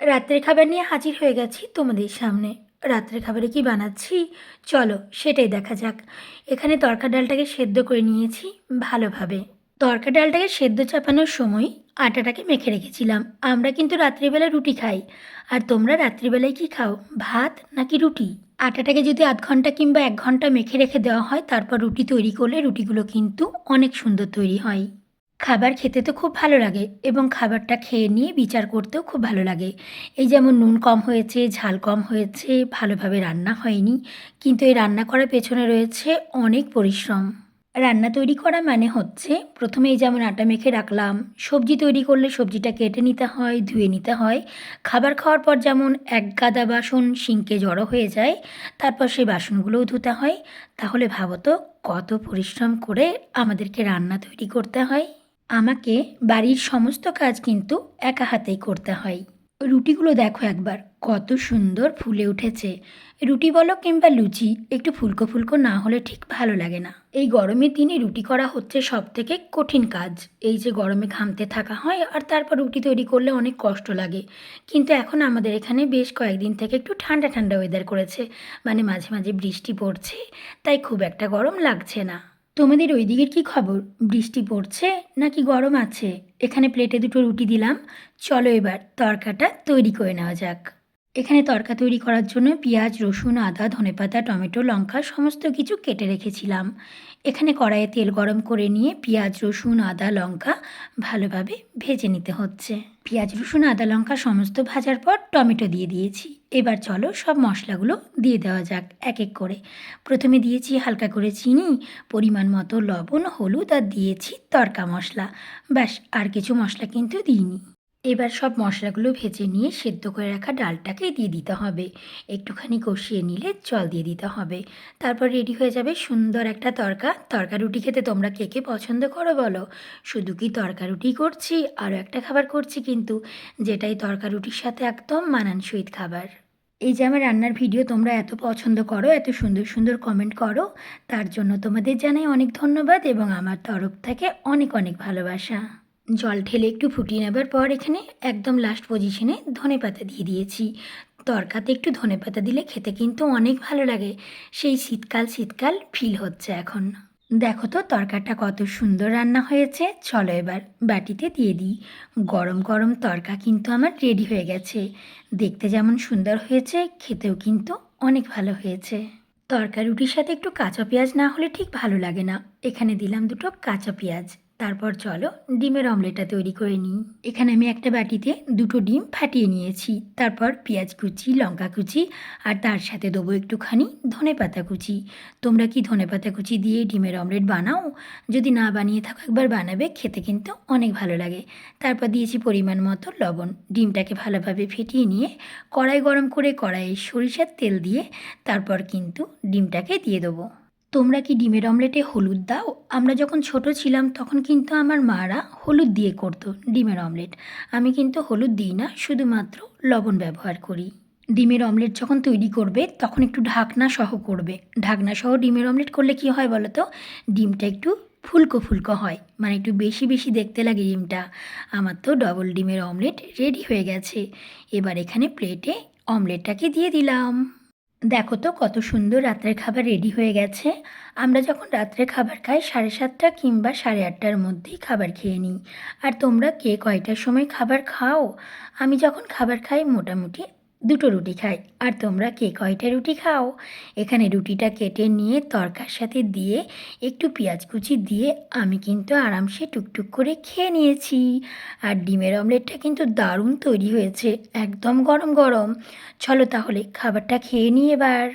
রাত্রের খাবার নিয়ে হাজির হয়ে গেছি তোমাদের সামনে। রাত্রের খাবারে কি বানাচ্ছি চলো সেটাই দেখা যাক। এখানে তরকা ডালটাকে সেদ্ধ করে নিয়েছি ভালোভাবে। তরকা ডালটাকে সেদ্ধ চাপানোর সময় আটাটাকে মেখে রেখেছিলাম। আমরা কিন্তু রাত্রিবেলা রুটি খাই। আর তোমরা রাত্রিবেলায় কি খাও, ভাত নাকি রুটি? আটাটাকে যদি আধ ঘন্টা কিংবা 1 ঘন্টা মেখে রেখে দেওয়া হয় তারপর রুটি তৈরি করলে রুটিগুলো কিন্তু অনেক সুন্দর তৈরি হয়। খাবার খেতে তো খুব ভালো লাগে এবং খাবারটা খেয়ে নিয়ে বিচার করতেও খুব ভালো লাগে। এই যেমন নুন কম হয়েছে, ঝাল কম হয়েছে, ভালোভাবে রান্না হয়নি, কিন্তু এই রান্না করার পেছনে রয়েছে অনেক পরিশ্রম। রান্না তৈরি করা মানে হচ্ছে প্রথমে এই যেমন আটা মেখে রাখলাম, সবজি তৈরি করলে সবজিটা কেটে নিতে হয়, ধুয়ে নিতে হয়। খাবার খাওয়ার পর যেমন এক গাদা বাসন সিঙ্কে জড়ো হয়ে যায়, তারপর সেই বাসনগুলোও ধুতে হয়। তাহলে ভাবো তো কত পরিশ্রম করে আমাদেরকে রান্না তৈরি করতে হয়। আমাকে বাড়ির সমস্ত কাজ কিন্তু একা হাতেই করতে হয়। রুটিগুলো দেখো একবার কত সুন্দর ফুলে উঠেছে। রুটি বলো কিংবা লুচি, একটু ফুলকো ফুলকো না হলে ঠিক ভালো লাগে না। এই গরমের দিনে রুটি করা হচ্ছে সব থেকে কঠিন কাজ। এই যে গরমে ঘামতে থাকা হয় আর তারপর রুটি তৈরি করলে অনেক কষ্ট লাগে। কিন্তু এখন আমাদের এখানে বেশ কয়েকদিন থেকে একটু ঠান্ডা ঠান্ডা ওয়েদার করেছে, মানে মাঝে মাঝে বৃষ্টি পড়ছে, তাই খুব একটা গরম লাগছে না। তোমাদের ওই দিকের কী খবর, বৃষ্টি পড়ছে নাকি গরম আছে? এখানে প্লেটে দুটো রুটি দিলাম, চলো এবার তরকাটা তৈরি করে নেওয়া যাক। এখানে তরকা তৈরি করার জন্য পেঁয়াজ, রসুন, আদা, ধনেপাতা, টমেটো, লঙ্কা সমস্ত কিছু কেটে রেখেছিলাম। এখানে কড়াইয়ে তেল গরম করে নিয়ে পেঁয়াজ, রসুন, আদা, লঙ্কা ভালোভাবে ভেজে নিতে হচ্ছে। পেঁয়াজ, রসুন, আদা, লঙ্কা সমস্ত ভাজার পর টমেটো দিয়ে দিয়েছি। এবার চলো সব মশলাগুলো দিয়ে দেওয়া যাক এক এক করে। প্রথমে দিয়েছি হালকা করে চিনি, পরিমাণ মতো লবণ, হলুদ আর দিয়েছি তড়কা মশলা। ব্যাস, আর কিছু মশলা কিন্তু দিইনি। এবার সব মশলাগুলো ভেজে নিয়ে সেদ্ধ করে রাখা ডালটাকে দিয়ে দিতে হবে। একটুখানি কষিয়ে নিলে জল দিয়ে দিতে হবে। তারপর রেডি হয়ে যাবে সুন্দর একটা তড়কা। তড়কা রুটি খেতে তোমরা কে কে পছন্দ করো বলো? শুধু কি তড়কা রুটি করছি, আরও একটা খাবার করছি কিন্তু, যেটাই তড়কা রুটির সাথে একদম মানানসই খাবার। এই যে আমার রান্নার ভিডিও তোমরা এত পছন্দ করো, এত সুন্দর সুন্দর কমেন্ট করো, তার জন্য তোমাদের জানাই অনেক ধন্যবাদ এবং আমার তরফ থেকে অনেক অনেক ভালোবাসা। জল ঢেলে একটু ফুটিয়ে নেবার পর এখানে একদম লাস্ট পজিশনে ধনেপাতা দিয়ে দিয়েছি। তরকাতে একটু ধনেপাতা দিলে খেতে কিন্তু অনেক ভালো লাগে। সেই শীতকাল শীতকাল ফিল হচ্ছে এখন। দেখো তো তরকাটা কত সুন্দর রান্না হয়েছে। চলো এবার বাটিতে দিয়ে দিই। গরম গরম তরকা কিন্তু আমার রেডি হয়ে গেছে। দেখতে যেমন সুন্দর হয়েছে, খেতেও কিন্তু অনেক ভালো হয়েছে। তরকা রুটির সাথে একটু কাঁচা পেঁয়াজ না হলে ঠিক ভালো লাগে না। এখানে দিলাম দুটো কাঁচা পেঁয়াজ। তারপর চলো ডিমের অমলেটটা তৈরি করে নিই। এখানে আমি একটা বাটিতে দুটো ডিম ফাটিয়ে নিয়েছি। তারপর পেঁয়াজ কুচি, লঙ্কা কুচি আর তার সাথে দেবো একটুখানি ধনেপাতা কুচি। তোমরা কি ধনেপাতা কুচি দিয়ে ডিমের অমলেট বানাও? যদি না বানিয়ে থাকো একবার বানাবে, খেতে কিন্তু অনেক ভালো লাগে। তারপর দিয়েছি পরিমাণ মতো লবণ। ডিমটাকে ভালোভাবে ফেটিয়ে নিয়ে কড়াই গরম করে কড়াইয়ে সরিষার তেল দিয়ে তারপর কিন্তু ডিমটাকে দিয়ে দেবো। তোমরা কি ডিমের অমলেটে হলুদ দাও? আমরা যখন ছোট ছিলাম তখন কিন্তু আমার মারা হলুদ দিয়ে করতো ডিমের অমলেট। আমি কিন্তু হলুদ দিই না, শুধুমাত্র লবণ ব্যবহার করি। ডিমের অমলেট যখন তৈরি করবে তখন একটু ঢাকনা সহ করবে। ঢাকনা সহ ডিমের অমলেট করলে কি হয় বলো তো? ডিমটা একটু ফুলকো ফুলকো হয়, মানে একটু বেশি বেশি দেখতে লাগে ডিমটা। আমার তো ডবল ডিমের অমলেট রেডি হয়ে গেছে। এবার এখানে প্লেটে অমলেটটাকে দিয়ে দিলাম। দেখো তো কত সুন্দর রাত্রের খাবার রেডি হয়ে গেছে। আমরা যখন রাত্রে খাবার খাই 7:30 কিংবা 8:30টার মধ্যেই খাবার খেয়ে নিই। আর তোমরা কে কয়টার সময় খাবার খাও? আমি যখন খাবার খাই মোটামুটি দুটো রুটি খাই। আর তোমরা কে কয়টা রুটি খাও? এখানে রুটিটা কেটে নিয়ে তরকার সাথে দিয়ে একটু পেঁয়াজ কুচি দিয়ে আমি কিন্তু আরামসে টুকটুক করে খেয়ে নিয়েছি। আর ডিমের অমলেটটা কিন্তু দারুণ তৈরি হয়েছে, একদম গরম গরম। চলো তাহলে খাবারটা খেয়ে নিই এবার।